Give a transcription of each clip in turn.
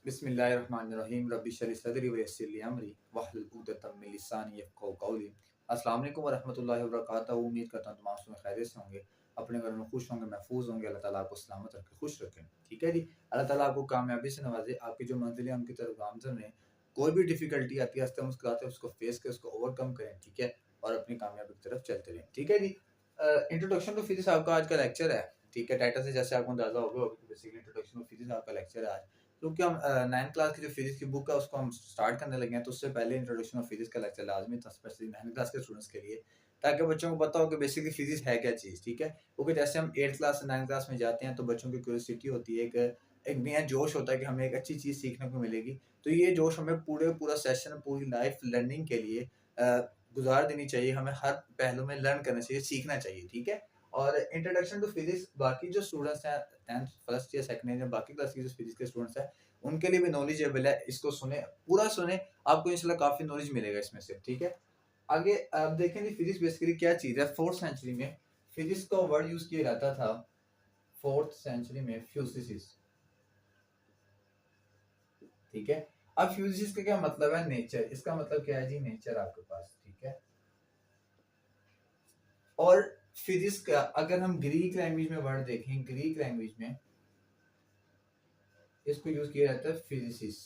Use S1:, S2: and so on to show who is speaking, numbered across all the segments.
S1: बिस्मिल्लाहिर्रहमानिर्रहीम रब्बि इश्रह सदरी व यस्सिर लि अमरी वहलुल उक़दतम मिन लिसानी यफ़क़हू क़ौली। अस्सलाम वालेकुम व रहमतुल्लाहि व बरकातहू। उम्मीद करता हूँ तमाम सुबह खैरियत से होंगे, अपने घरों में खुश होंगे, महफूज होंगे। अल्लाह ताला आपको सलामत रखे, खुश रखे। ठीक है जी। अल्लाह ताला आपको कामयाबी से नवाजे, आपकी जो मंजिल है उनकी तरफ गामज़न रहें। कोई भी डिफ़िकल्टी आती है हँसते मुस्कुराते उसको फ़ेस करें, उसको ओवरकम करें, ठीक है? और अपनी कामयाबी की तरफ चलते रहें। ठीक है जी। इंट्रोडक्शन टू फिज़िक्स आपका आज का लेक्चर है। ठीक है, टाइटल से जैसे आपको अंदाज़ा हो गया होगा कि बेसिकली इंट्रोडक्शन टू फिज़िक्स आपका लेक्चर है आज। क्योंकि हम 9th क्लास की जो फिजिक्स की बुक है उसको हम स्टार्ट करने लगे हैं, तो उससे पहले इंट्रोडक्शन ऑफ फिजिक्स का लेक्चर लाजमी था, स्पेशली 9th क्लास के स्टूडेंट्स के लिए, ताकि बच्चों को पता हो कि बेसिकली फिजिक्स है क्या चीज़। ठीक है, क्योंकि जैसे हम 8th क्लास से 9th क्लास में जाते हैं तो बच्चों की क्यूरियोसिटी होती है, एक एक नया जोश होता है कि हमें एक अच्छी चीज़ सीखने को मिलेगी। तो ये जोश हमें पूरा सेशन, पूरी लाइफ लर्निंग के लिए गुजार देनी चाहिए। हमें हर पहलू में लर्न करना चाहिए, सीखना चाहिए। ठीक है, और इंट्रोडक्शन टू फिजिक्स बाकी जो स्टूडेंट्स हैं 10th फर्स्ट या सेकंड ईयर या बाकी क्लास के जो फिजिक्स के स्टूडेंट्स हैं उनके लिए भी नॉलेजेबल है। इसको सुने, पूरा सुने, आपको इंशाल्लाह काफ़ी नॉलेज मिलेगा इसमें से। ठीक है, आगे आप देखेंगे फिजिक्स बेसिकली क्या चीज़ है। 4th सेंचुरी में फिजिक्स का वर्ड यूज़ किया जाता था। 4th सेंचुरी में फ्यूसिसिस। ठीक है, अब फ्यूसिसिस का क्या मतलब है? नेचर। इसका मतलब क्या है जी? नेचर आपके पास। ठीक है, और फिजिक्स का अगर हम ग्रीक लैंग्वेज में वर्ड देखें, ग्रीक लैंग्वेज में इसको यूज किया जाता है फिजिसिस,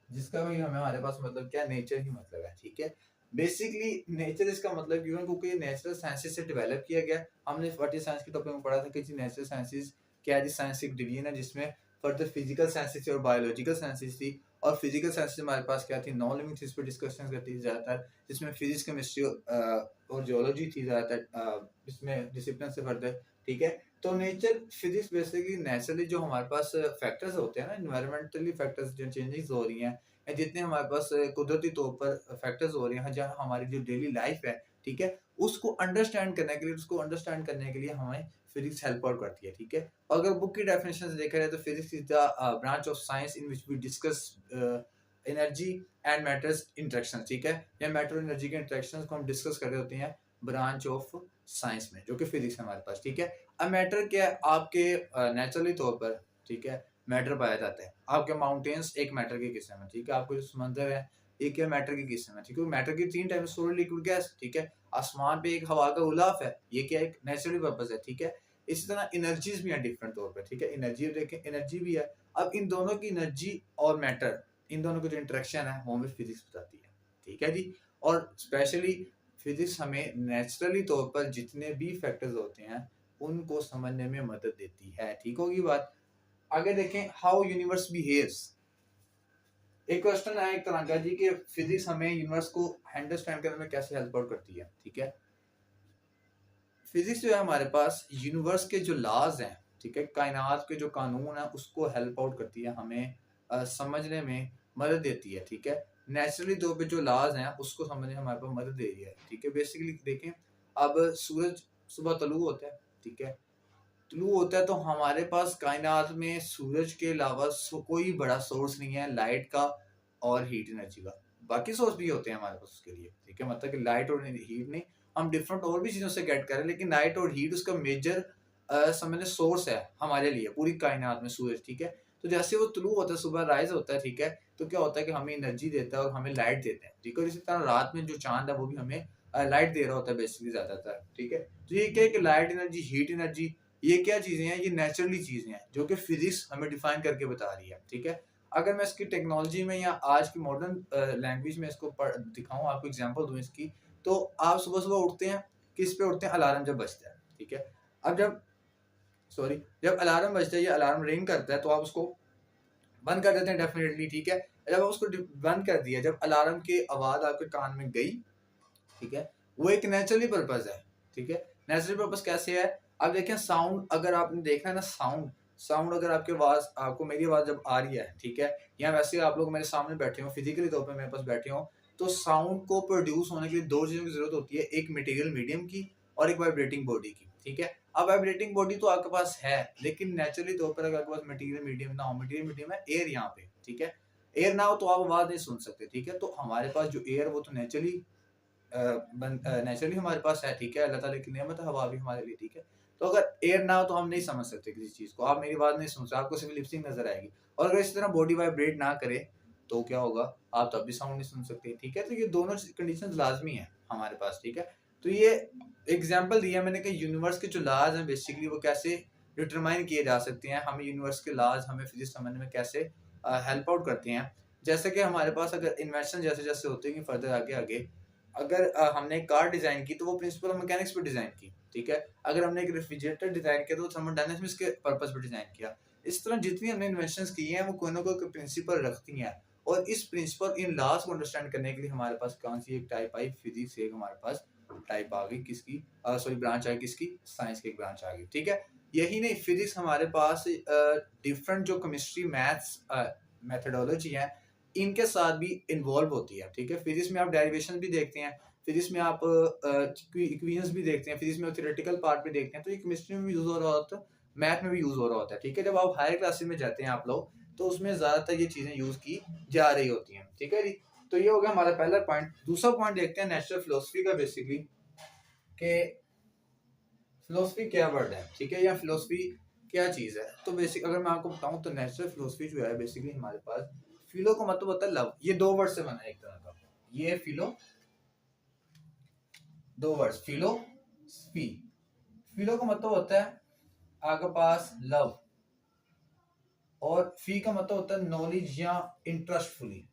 S1: जिसका भी हमारे पास मतलब क्या, नेचर ही मतलब है। ठीक है, बेसिकली नेचर इसका मतलब क्यों है? क्योंकि ये नेचुरल साइंसेज से डेवलप किया गया। हमने व्हाट इज साइंस के टॉपिक में पढ़ा था कि नेचुरल साइंसेज क्या है? साइंस एक डिवीजन है जिसमें फर्दर फिजिकल साइंसेज और बायोलॉजिकल साइंसेज थी। और फिजिकल साइंसेज हमारे पास क्या थी? नॉन लिविंग थिंग्स पर डिस्कशन करती थी ज्यादातर, जिसमें फिजिक्स, केमिस्ट्री और जियोलॉजी थी ज्यादातर इसमें डिसिप्लिन से फर्दर। ठीक है, तो नेचर फिजिक्स बेसिकली नेचुरली जो हमारे पास फैक्टर्स होते हैं ना, एनवायरमेंटली फैक्टर्स जो चेंजेस हो रही हैं, या जितने हमारे पास कुदरती तौर पर फैक्टर्स हो रहे हैं जहाँ हमारी जो डेली लाइफ है, ठीक है, उसको अंडरस्टैंड करने के लिए हमें फिजिक्स हेल्प आउट करती है। ठीक है, और अगर बुक की डेफिनेशन से देखा जाए तो physics is the branch of science in which we discuss energy and matters interaction. ठीक है, या मैटर और एनर्जी के इंटरेक्शन को हम डिस्कस कर रहे होते हैं ब्रांच ऑफ साइंस में, जो कि फिजिक्स है हमारे पास। ठीक है, अब मैटर क्या है? आपके नेचुरली तौर पर, ठीक है, मैटर पाया जाता है। आपके माउंटेन्स एक मैटर की किस्म है। ठीक है, आपके जो समंदर है एक क्या, मैटर की किस्म है। ठीक है, मैटर की 3 टाइप: सॉलिड, लिक्विड, गैस। ठीक है, आसमान पे एक हवा का गुलाफ है, ये क्या, एक नेचुरल पर्पस है। ठीक है, इसी तरह एनर्जीज भी हैं डिफरेंट तौर पे। ठीक है, एनर्जी देखें, एनर्जी भी है। अब इन दोनों की, एनर्जी और मैटर, इन दोनों की जो इंटरेक्शन है वो हमें फिजिक्स बताती है। ठीक है जी, और स्पेशली फिजिक्स हमें नेचुरली तौर पर जितने भी फैक्टर्स होते हैं उनको समझने में मदद देती है। ठीक होगी बात। आगे देखें, हाउ यूनिवर्स बिहेव्स। एक क्वेश्चन है एक तरह का जी कि फिजिक्स हमें यूनिवर्स को अंडरस्टैंड करने में कैसे हेल्प आउट करती है। ठीक है, फिजिक्स जो है हमारे पास यूनिवर्स के जो लॉज हैं, ठीक है, कायनात के जो कानून है उसको हेल्प आउट करती है, हमें समझने में मदद देती है। ठीक है, नेचुरली तौर पे जो लॉज हैं उसको समझने में हमारे पास मदद दे रही है। ठीक है, बेसिकली देखें, अब सूरज सुबह तलू होता है। ठीक है, तलू होता है तो हमारे पास कायनात में सूरज के अलावा कोई बड़ा सोर्स नहीं है लाइट का और हीट एनर्जी का। बाकी सोर्स भी होते हैं हमारे पास उसके लिए। ठीक है, मतलब कि लाइट और हीट नहीं, हम डिफरेंट और भी चीज़ों से गेट करें, लेकिन लाइट और हीट उसका मेजर समझने सोर्स है हमारे लिए पूरी कायनात में सूरज। ठीक है, तो जैसे वो तुलू होता है, सुबह राइज होता है, ठीक है, तो क्या होता है कि हमें एनर्जी देता है और हमें लाइट देता है। ठीक है, और इसी तरह रात में जो चांद है वो भी हमें लाइट दे रहा होता है बेसिकली ज्यादातर। ठीक है, तो ये क्या है कि लाइट एनर्जी, हीट एनर्जी, ये क्या चीजें हैं? ये नेचुरली चीजें हैं जो कि फिजिक्स हमें डिफाइन करके बता रही है। ठीक है, अगर मैं इसकी टेक्नोलॉजी में या आज की मॉडर्न लैंग्वेज में इसको दिखाऊं, आपको एग्जांपल दूं इसकी, तो आप सुबह सुबह उठते हैं, किस पे उठते हैं? अलार्म जब बजता है। ठीक है, अब जब अलार्म बजता है या अलार्म रिंग करता है तो आप उसको बंद कर देते हैं डेफिनेटली। ठीक है, जब आप उसको बंद कर दिया, जब अलार्म की आवाज आपके कान में गई, ठीक है, वो एक नेचुरली पर्पस है। ठीक है, नेचुरल पर्पस कैसे है? अब देखें, साउंड अगर आपने देखा है ना, साउंड साउंड अगर आपकी आवाज, आपको मेरी आवाज जब आ रही है, ठीक है, या वैसे आप लोग मेरे सामने बैठे हो, फिजिकली तौर पे मेरे पास बैठे हो, तो साउंड को प्रोड्यूस होने के लिए 2 चीजों की जरूरत होती है, एक मटेरियल मीडियम की और एक वाइब्रेटिंग बॉडी की। ठीक है, अब वाइब्रेटिंग बॉडी तो आपके पास है, लेकिन नेचुरली तौर पर अगर आपके पास मटेरियल मीडियम ना हो, मटेरियल मीडियम है एयर यहाँ पे, ठीक है, एयर ना हो तो आप आवाज नहीं सुन सकते। ठीक है, तो हमारे पास जो एयर वो तो नेचुरली हमारे पास है। ठीक है, अल्लाह ताला की नेमत है, हवा भी हमारे लिए। ठीक है, तो अगर एयर ना हो तो हम नहीं समझ सकते किसी चीज को, आप मेरी बात नहीं सुन सकते, आपको सिर्फ लिपसिंग नजर आएगी। और अगर इस तरह बॉडी वाइब्रेट ना करे तो क्या होगा, आप तब भी साउंड नहीं सुन सकते, ठीक है। तो ये दोनों कंडीशन लाजमी है हमारे पास, ठीक है। तो ये एग्जाम्पल दिया मैंने कि यूनिवर्स के जो लाज हैं बेसिकली वो कैसे डिटरमाइन किए जा सकते हैं, हमें यूनिवर्स के लाज हमें फिजिक्स समझने में कैसे हेल्प आउट करते हैं। जैसे कि हमारे पास अगर इन्वेंशन जैसे जैसे होते हैं फर्दर आगे आगे, अगर हमने एक कार डिजाइन की तो वो प्रिंसिपल मैकेनिक्स पे डिजाइन की, ठीक है। अगर हमने एक रेफ्रिजरेटर डिजाइन किया तो थर्मोडायनामिक्स के पर्पस पे डिजाइन किया। इस तरह जितनी हमने इन्वेंशंस की हैं वो कोई ना कोई प्रिंसिपल रखती हैं, और इस प्रिंसिपल इन लॉज को अंडरस्टैंड करने के लिए हमारे पास कौन सी एक टाइप आई, फिजिक्स एक हमारे पास टाइप आ गई, किसकी सॉरी ब्रांच आ गई, किसकी, साइंस की एक ब्रांच आ गई, ठीक है। यही नहीं, फिजिक्स हमारे पास डिफरेंट जो केमिस्ट्री मैथ्स मेथडोलॉजी है इनके साथ भी इन्वॉल्व होती है, ठीक है। फिजिक्स में आप डेरिवेशन भी देखते हैं, फिजिक्स में आप इक्वेशंस भी देखते हैं, फिजिक्स में थ्योरेटिकल पार्ट भी देखते हैं, तो ये केमिस्ट्री में भी यूज हो रहा होता है, मैथ में भी यूज हो रहा होता है, ठीक है। जब आप हायर क्लासेस में जाते हैं आप लोग, तो उसमें ज्यादातर ये चीजें यूज की जा रही होती हैं, ठीक है जी। तो ये हो गया हमारा पहला पॉइंट। दूसरा पॉइंट देखते हैं नेचुरल फिलोसफी का, बेसिकली कि फिलोसफी क्या वर्ड है, ठीक है, या फिलोसफी क्या चीज है। तो बेसिक अगर मैं आपको बताऊं तो नेचुरल फिलोसफी जो है बेसिकली हमारे पास, फिलो का मतलब होता है लव, ये दो वर्ड से बना है एक तरह का, ये फिलो, दो वर्ड्स, फिलोसफी, फिलो का मतलब होता है आपके पास लव, और फी का मतलब होता है नॉलेज या इंटरेस्टफुली,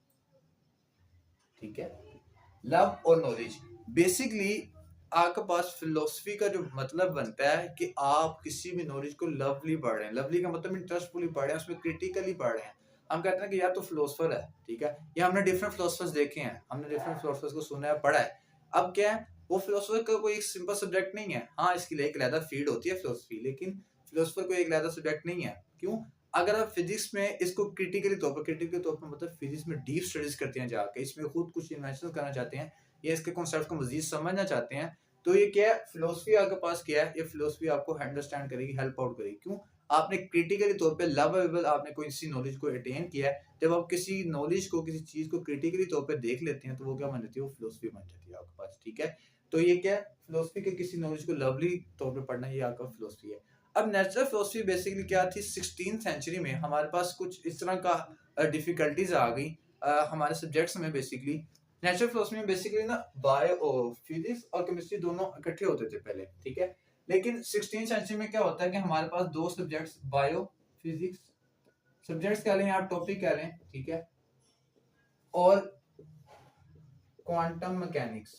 S1: ठीक है, लव और नॉलेज। बेसिकली आपके पास फिलोसफी का जो मतलब बनता है कि आप किसी भी नॉलेज को लवली पढ़ रहे हैं, लवली का मतलब इंटरेस्टफुली पढ़ रहे हैं, उसमें क्रिटिकली पढ़ रहे हैं। हम कहते हैं कि यार तो फिलोसफर है, ठीक है, या हमने डिफरेंट फिलोसफर्स देखे हैं, हमने डिफरेंट फिलोसफर्स को सुना है, पढ़ा है। अब क्या है, वो फिलोसफर का कोई एक सिंपल सब्जेक्ट नहीं है, हाँ इसके लिए एक अलग फील्ड होती है फिलोसफी, लेकिन फिलोसफर कोई एक अलग सब्जेक्ट नहीं है। क्यों? अगर आप फिजिक्स में इसको क्रिटिकली तौर पर मतलब फिजिक्स में डीप स्टडीज करते हैं जाके, इसमें खुद कुछ इन्वेंशन करना चाहते हैं या इसके कॉन्सेप्ट को मजीद समझना चाहते हैं, तो ये क्या है, फिलोसफी आपके पास क्या है, ये फिलोसफी आपको अंडरस्टैंड करेगी, हेल्प आउट करेगी। क्यों? आपने क्रिटिकली तौर पे लवेबल आपने कोई किसी नॉलेज को अटेन किया है, जब आप किसी नॉलेज को किसी चीज को क्रिटिकली तौर पे देख लेते हैं तो वो क्या बन जाती है, वो फिलोसफी बन जाती है आपके पास, ठीक है। तो ये क्या है, फिलोसफी के किसी नॉलेज को लवली तौर पे पढ़ना, ये आपका फिलोसफी है। अब नेचुरल फिलोसफी बेसिकली क्या थी, 16th सेंचुरी में हमारे पास कुछ इस तरह का डिफिकल्टीज आ गई हमारे सब्जेक्ट्स में। बेसिकली नेचुरल फिलोसफी में बेसिकली ना बायो फिजिक्स और केमिस्ट्री दोनों इकट्ठे होते थे पहले, ठीक है। लेकिन 16th सेंचुरी में क्या होता है कि हमारे पास दो सब्जेक्ट्स, बायो फिजिक्स सब्जेक्ट्स कह लें, आप टॉपिक कह लें, ठीक है, और क्वांटम मैकेनिक्स,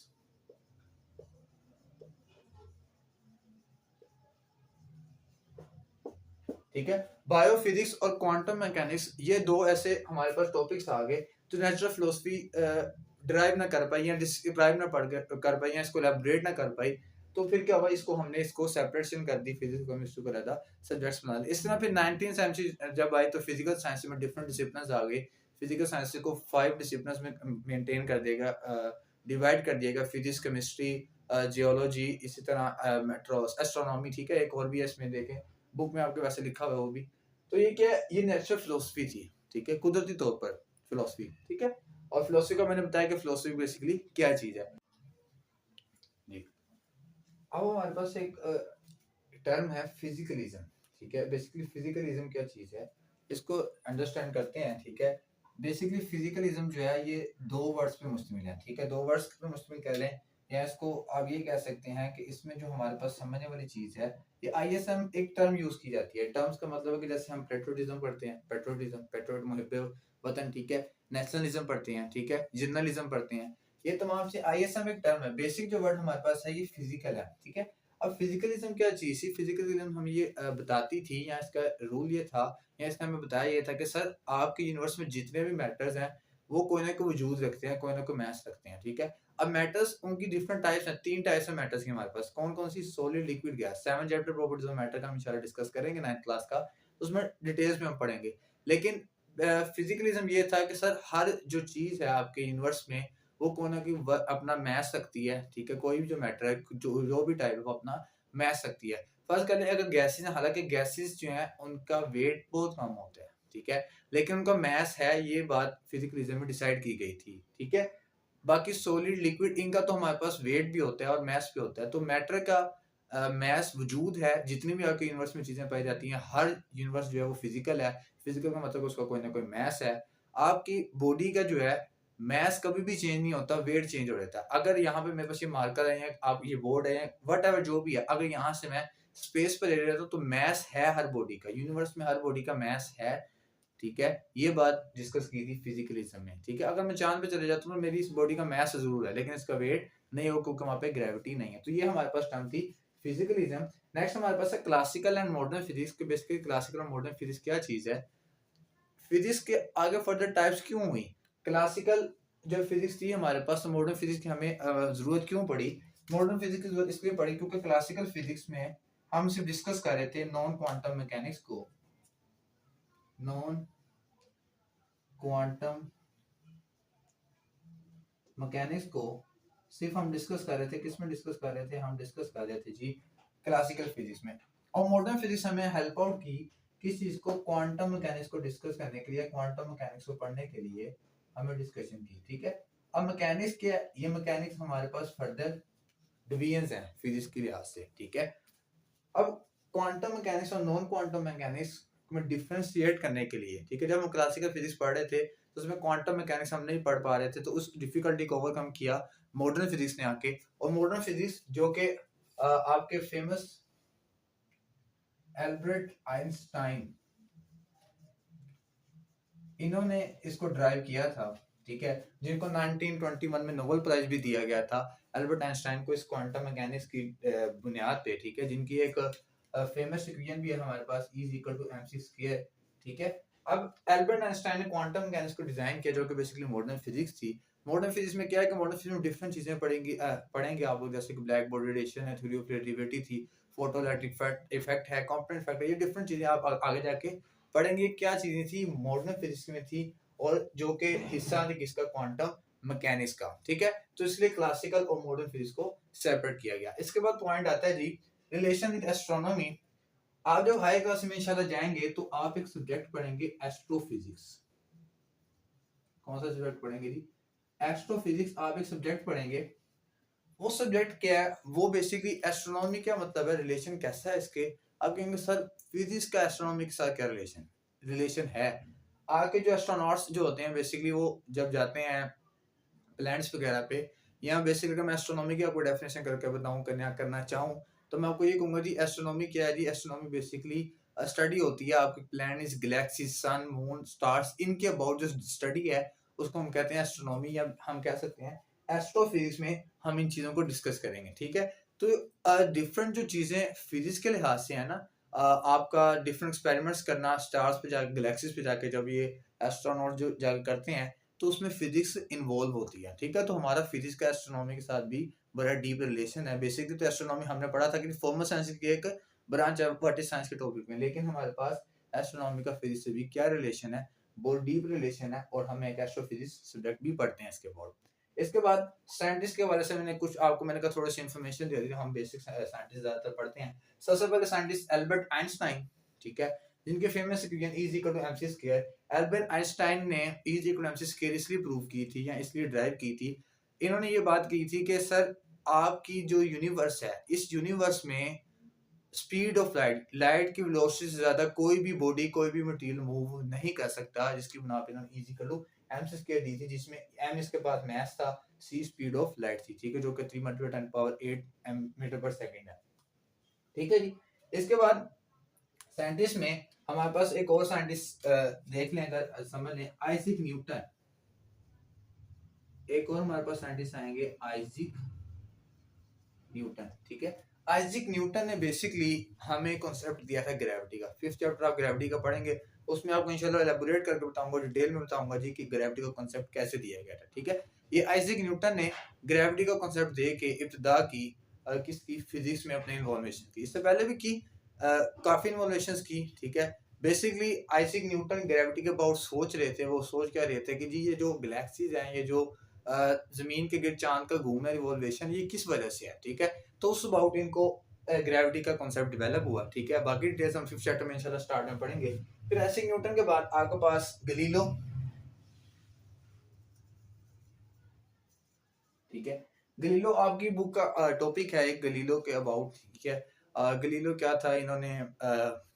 S1: ठीक है। बायोफिजिक्स और क्वांटम मैकेनिक्स, ये दो ऐसे हमारे पास टॉपिक्स आ गए जो नेचुरल फिलोसफी ड्राइव ना कर पाई या डिस्क्राइब ना कर पाई या इसको एलैबोरेट ना कर पाई। तो फिर क्या हुआ, इसको हमने इसको सेपरेशन कर दी, फिजिक्स केमिस्ट्री को रहता सब्जेक्ट्स बना दिए। इस तरह फिर 19th सेंचुरी जब आई तो फिजिकल साइंस में डिफरेंट डिसिप्लिन्स आ गए। फिजिकल साइंस को 5 डिसिप्लिन्स में मेंटेन कर देगा, डिवाइड कर दिएगा, फिजिक्स केमिस्ट्री जियोलॉजी, इसी तरह मेट्रोस एस्ट्रोनॉमी, ठीक है, एक और भी है इसमें देखें, बुक में आपके वैसे लिखा हुआ है वो भी। तो ये क्या है, ये नेचुरल फिलोसफी थी, ठीक है, कुदरती तौर पर फिलोसफी, ठीक है। और फिलोसफी का मैंने बताया कि फिलोसफी बेसिकली क्या चीज है जी। अब हमारे पास एक टर्म है फिजिकलिज्म, ठीक है। बेसिकली फिजिकलिज्म क्या चीज है, इसको अंडरस्टैंड करते हैं, ठीक है। बेसिकली फिजिकलिज्म जो है ये दो वर्ड्स पे मुश्तमिल है, ठीक है, दो वर्ड्स पे मुश्तमिल कर लें, या इसको आप ये कह सकते हैं कि इसमें जो हमारे पास समझने वाली चीज है, ये आईएसएम एक टर्म यूज की जाती है। टर्म्स का मतलब है कि जैसे हम पेट्रोटिज्म पढ़ते हैं, पेट्रोट मुहिब्बे वतन, ठीक है, नेशनलिज्म पढ़ते हैं, ठीक है, जर्नलिज्म पढ़ते हैं, ये तमाम से आईएसएम एक टर्म है। बेसिक जो वर्ड हमारे पास है ये फिजिकल है, ठीक है। अब फिजिकलिज्म क्या चीज थी, फिजिकलिज्म हम ये बताती थी, या इसका रूल ये था, या इसका हमें बताया ये था कि सर आपके यूनिवर्स में जितने भी मैटर्स हैं वो कोई ना कोई वजूद रखते हैं, कोई ना कोई मैस रखते हैं, ठीक है। अब मैटर्स उनकी डिफरेंट टाइप्स हैं, 3 टाइप्स हैं मैटर्स की हमारे पास। कौन कौन सी, solid, liquid, gas. 7 chapter properties of matter का हम इंशाल्लाह डिस्कस करेंगे 9th क्लास का, उसमें डिटेल्स में हम पढ़ेंगे। लेकिन फिजिकलिज्म ये था कि सर हर जो चीज है आपके यूनिवर्स में वो कोई ना कोई अपना मैस सकती है, ठीक है, कोई भी जो मैटर है, जो भी टाइप है वो अपना मैस सकती है। फर्स्ट कर लें अगर गैसेस है, हालांकि गैसेस जो है उनका वेट बहुत कम होता है, ठीक है, लेकिन उनका मैस है, ये बात फिजिकलिज्म में डिसाइड की गई थी, ठीक है। बाकी सॉलिड, लिक्विड, इनका तो हमारे पास वेट भी होता है और मैस भी होता है। तो मैटर का मैथ्स वजूद है, जितनी भी आपके यूनिवर्स में चीज़ें पाई जाती हैं, हर यूनिवर्स जो है वो फिज़िकल है। फिज़िकल का मतलब उसका कोई ना कोई मैथ्स है। आपकी बॉडी का जो है मैथ्स कभी भी चेंज नहीं होता, वेट चेंज हो जाता है। अगर यहाँ पे मेरे पास ये मार्कर है या आप ये बोर्ड है, व्हाटएवर जो भी है, अगर यहाँ से मैं स्पेस पे ले लेता हूँ तो मैथ्स है हर बॉडी का, यूनिवर्स में हर बॉडी का मैथ्स है। ठीक है? ये बात डिस्कस की थी फिज़िकलिज़्म में, ठीक है? अगर मैं चाँद पे चले जाता हूँ तो मेरी इस बॉडी का मास ज़रूर है, लेकिन इसका वेट नहीं होगा क्योंकि वहाँ पे ग्रेविटी नहीं है। तो ये हमारे पास टर्म थी फिज़िकलिज़्म। नेक्स्ट हमारे पास है क्लासिकल एंड मॉडर्न फिज़िक्स। के बेसिकली क्लासिकल और मॉडर्न फिज़िक्स क्या चीज़ है? फिज़िक्स के आगे फर्दर टाइप्स क्यों हुई? क्लासिकल जब फिज़िक्स थी हमारे पास तो मॉडर्न फिज़िक्स की हमें ज़रूरत क्यों पड़ी? मॉडर्न फिज़िक्स की ज़रूरत इसलिए पड़ी क्योंकि क्लासिकल फिज़िक्स में हम सिर्फ डिस्कस कर रहे थे नॉन क्वांटम मैकेनिक्स को। नॉन क्वांटम मैकेनिक्स को सिर्फ हम डिस्कस कर रहे थे। किस में डिस्कस कर रहे थे? हम डिस्कस कर रहे थे जी क्लासिकल फिजिक्स में। और मॉडर्न फिजिक्स हमें हेल्प आउट की किस चीज को? क्वांटम मैकेनिक्स को डिस्कस करने के लिए, क्वांटम मैकेनिक्स को पढ़ने के लिए हमें डिस्कशन की। ठीक है, अब मैकेनिक्स क्या है? ये मैकेनिक्स हमारे पास फर्दर डिवीजंस हैं फिजिक्स के लिहाज से। ठीक है, अब क्वांटम मैकेनिक्स और नॉन क्वांटम मैकेनिक्स में डिफरेंशिएट करने के लिए, ठीक है, जब हम क्लासिकल फिजिक्स पढ़ रहे थे तो उसमें क्वांटम मैकेनिक्स हम नहीं पढ़ पा रहे थे, तो उस डिफिकल्टी को ओवरकम किया मॉडर्न फिजिक्स ने आके। और मॉडर्न फिजिक्स जो कि आपके फेमस एल्बर्ट आइंस्टाइन, इन्होंने इसको ड्राइव किया था। ठीक है, जिनको 1921 में नोबेल प्राइज भी दिया गया था एल्बर्ट आइंस्टाइन को इस क्वांटम मैकेनिक्स की बुनियाद पे। ठीक है, जिनकी एक फेमस इक्वेशन भी है हमारे पास, E is equal to mc square. ठीक है, अब एल्बर्ट आइंस्टाइन ने क्वांटम मैकेनिक्स को डिजाइन किया जो कि बेसिकली मॉडर्न फिजिक्स थी। मॉडर्न फिजिक्स में क्या है कि मॉडर्न फिजिक्स में डिफरेंट चीजें पढ़ेंगे आप लोग, जैसे कि ब्लैक बॉडी रेडिएशन है, थ्योरी ऑफ रिलेटिविटी थी, फोटोइलेक्ट्रिक इफेक्ट है, कंपोनेंट इफेक्ट है, ये डिफरेंट चीजें आप आगे जाके पढ़ेंगे। क्या चीजें थी मॉडर्न फिजिक्स में थी और जो कि हिस्सा थी किसका? क्वांटम मैकेनिक्स का। ठीक है, तो इसलिए क्लासिकल और मॉडर्न फिजिक्स को सेपरेट किया गया। इसके बाद पॉइंट आता है जी रिलेशन विद एस्ट्रोनॉमी। आप जब हाई क्लास में इंशाल्लाह जाएंगे तो आप एक सब्जेक्ट पढ़ेंगे एस्ट्रोफिजिक्स। कौन सा सब्जेक्ट पढ़ेंगे जी? एस्ट्रोफिजिक्स। आप एक सब्जेक्ट पढ़ेंगे, वो सब्जेक्ट क्या है? वो बेसिकली एस्ट्रोनॉमी क्या मतलब है, रिलेशन कैसा है इसके? आप कहेंगे सर फिजिक्स का एस्ट्रोनॉमी के साथ क्या रिलेशन है? आगे जो एस्ट्रोनॉट्स जो होते हैं बेसिकली वो जब जाते हैं प्लैनेट्स वगैरह पे, या बेसिकली अगर मैं एस्ट्रोनॉमी की आपको डेफिनेशन करके बताऊं, करना चाहूं, तो मैं आपको ये कहूंगा जी एस्ट्रोनॉमी क्या है जी? एस्ट्रोनॉमी बेसिकली स्टडी होती है आपकी प्लैनेट्स, गैलेक्सीज, सन, मून, स्टार्स, इनके अबाउट जो स्टडी है उसको हम कहते हैं एस्ट्रोनॉमी, या हम कह सकते हैं एस्ट्रोफिजिक्स में हम इन चीजों को डिस्कस करेंगे। ठीक है, तो डिफरेंट जो चीजें फिजिक्स के लिहाज से है ना, आपका डिफरेंट एक्सपेरिमेंट्स करना स्टार्स पे जाके, गैलेक्सीज पे जाके जब ये एस्ट्रोनॉट जो जाके करते हैं तो उसमें फिजिक्स इन्वॉल्व होती है। ठीक है, तो हमारा फिजिक्स का एस्ट्रोनॉमी के साथ भी बड़ा डीप रिलेशन है। बेसिकली तो एस्ट्रोनॉमी हमने पढ़ा था कि फॉर्मल साइंस की एक ब्रांच है व्हाट इज साइंस के टॉपिक में, लेकिन हमारे पास एस्ट्रोनॉमी का फिजिक्स से भी क्या रिलेशन है? बहुत डीप रिलेशन है, और हम एक एस्ट्रोफिजिक्स सब्जेक्ट भी पढ़ते हैं इसके बाद। इसके बाद साइंटिस्ट के बारे से मैंने कहा थोड़ी सी इन्फॉर्मेशन दे दी। हम बेसिक साइंटिस्ट ज्यादातर पढ़ते हैं। सबसे पहले साइंटिस्ट एल्बर्ट आइंस्टाइन। ठीक है, जिनके famous equation E is equal to mc square. Albert Einstein ने E is equal to mc square इसलिए प्रूव की थी या इसलिए ड्राइव की थी, इन्होंने ये बात की थी कि सर आपकी जो यूनिवर्स है, इस यूनिवर्स में स्पीड ऑफ लाइट, लाइट की वेलोसिटी से ज्यादा कोई भी बॉडी, कोई भी मटेरियल मूव नहीं कर सकता, जिसकी बना पे इन्होंने E is equal to mc square दी थी, जिसमें m इसके पास मास था, c स्पीड ऑफ लाइट थी। ठीक है, जो कि 3 × 10⁸ मीटर पर सेकंड है। ठीक है जी, इसके बाद साइंटिस्ट में हमारे पास एक और साइंटिस्ट देख लें, अगर समझ लें, आइजैक न्यूटन। एक और हमारे पास साइंटिस्ट आएंगे आइजैक न्यूटन। ठीक है, आइजैक न्यूटन ने बेसिकली हमें कॉन्सेप्ट दिया था ग्रेविटी का। 5th चैप्टर आप ग्रेविटी का पढ़ेंगे, उसमें आपको इंशाल्लाह एलैबोरेट करके बताऊंगा, डिटेल में बताऊंगा जी कि ग्रेविटी का कॉन्सेप्ट कैसे दिया गया था। ठीक है, ये आइजैक न्यूटन ने ग्रेविटी का कॉन्सेप्ट दे के इब्तिदा की किसकी? फिजिक्स में अपने इन्वॉल्वेशन की। इससे पहले भी की काफी इन्वॉल्वेशंस की। ठीक है, बेसिकली आइजैक न्यूटन ग्रेविटी के अबाउट सोच रहे थे। वो सोच क्या रहे थे कि जी ये जो गैलेक्सीज हैं, ये जो जमीन के गिर्द चांद का घूमना, रिवॉल्वेशन, ये किस वजह से है। ठीक है, तो उस अबाउट इनको ग्रेविटी का कॉन्सेप्ट डेवलप हुआ। ठीक है, बाकी डिटेल्स हम 5th चैप्टर में इंशाल्लाह स्टार्ट में पढ़ेंगे। फिर आइजैक न्यूटन के बाद आपके पास गलीलो। ठीक है, गलीलो आपकी बुक का टॉपिक है एक गलीलो के अबाउट, ठीक है। गलीलो क्या था, इन्होंने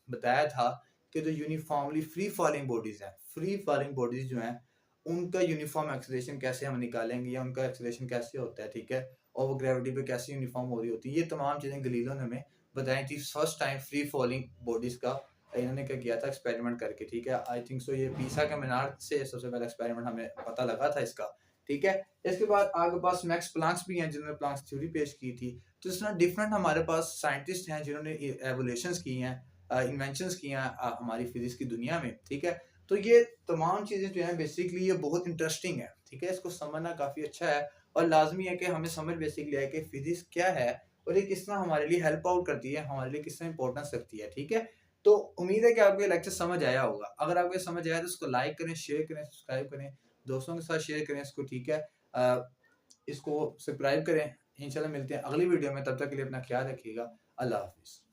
S1: बताया था कि जो यूनिफॉर्मली फ्री फॉलिंग बॉडीज हैं, फ्री फॉलिंग बॉडीज जो हैं उनका यूनिफॉर्म एक्सेलरेशन कैसे हम निकालेंगे या उनका एक्सेलरेशन कैसे होता है, ठीक है, और वो ग्रेविटी पे कैसे यूनिफॉर्म हो रही होती है, ये तमाम चीज़ें गलीलो ने हमें बताई थी first time free falling bodies का इन्होंने क्या किया था एक्सपेरिमेंट करके, ठीक है। आई थिंक सो ये पीसा के मीनार से सबसे पहला एक्सपेरिमेंट हमें पता लगा था इसका, ठीक है। इसके बाद आगे पास मैक्स प्लांक्स भी हैं जिन्होंने प्लांक्स थ्योरी पेश की थी। तो इस तरह डिफरेंट हमारे पास साइंटिस्ट हैं जिन्होंने एवोल्यूशंस की हैं, इन्वेंशंस की हैं हमारी फिजिक्स की दुनिया में, ठीक है। तो ये तमाम चीज़ें जो हैं बेसिकली ये बहुत इंटरेस्टिंग है, ठीक है, इसको समझना काफ़ी अच्छा है और लाजमी है कि हमें समझ बेसिकली है कि फिजिक्स क्या है और ये किस तरह हमारे लिए हेल्प आउट करती है, हमारे लिए किस तरह इंपॉर्टेंस रखती है, ठीक है। तो उम्मीद है कि आपको ये लेक्चर समझ आया होगा। अगर आपको ये समझ आया तो इसको लाइक करें, शेयर करें, सब्सक्राइब करें, दोस्तों के साथ शेयर करें इसको, ठीक है। इसको सब्सक्राइब करें। इंशाल्लाह मिलते हैं अगली वीडियो में, तब तक के लिए अपना ख्याल रखिएगा। अल्लाह हाफ़िज़।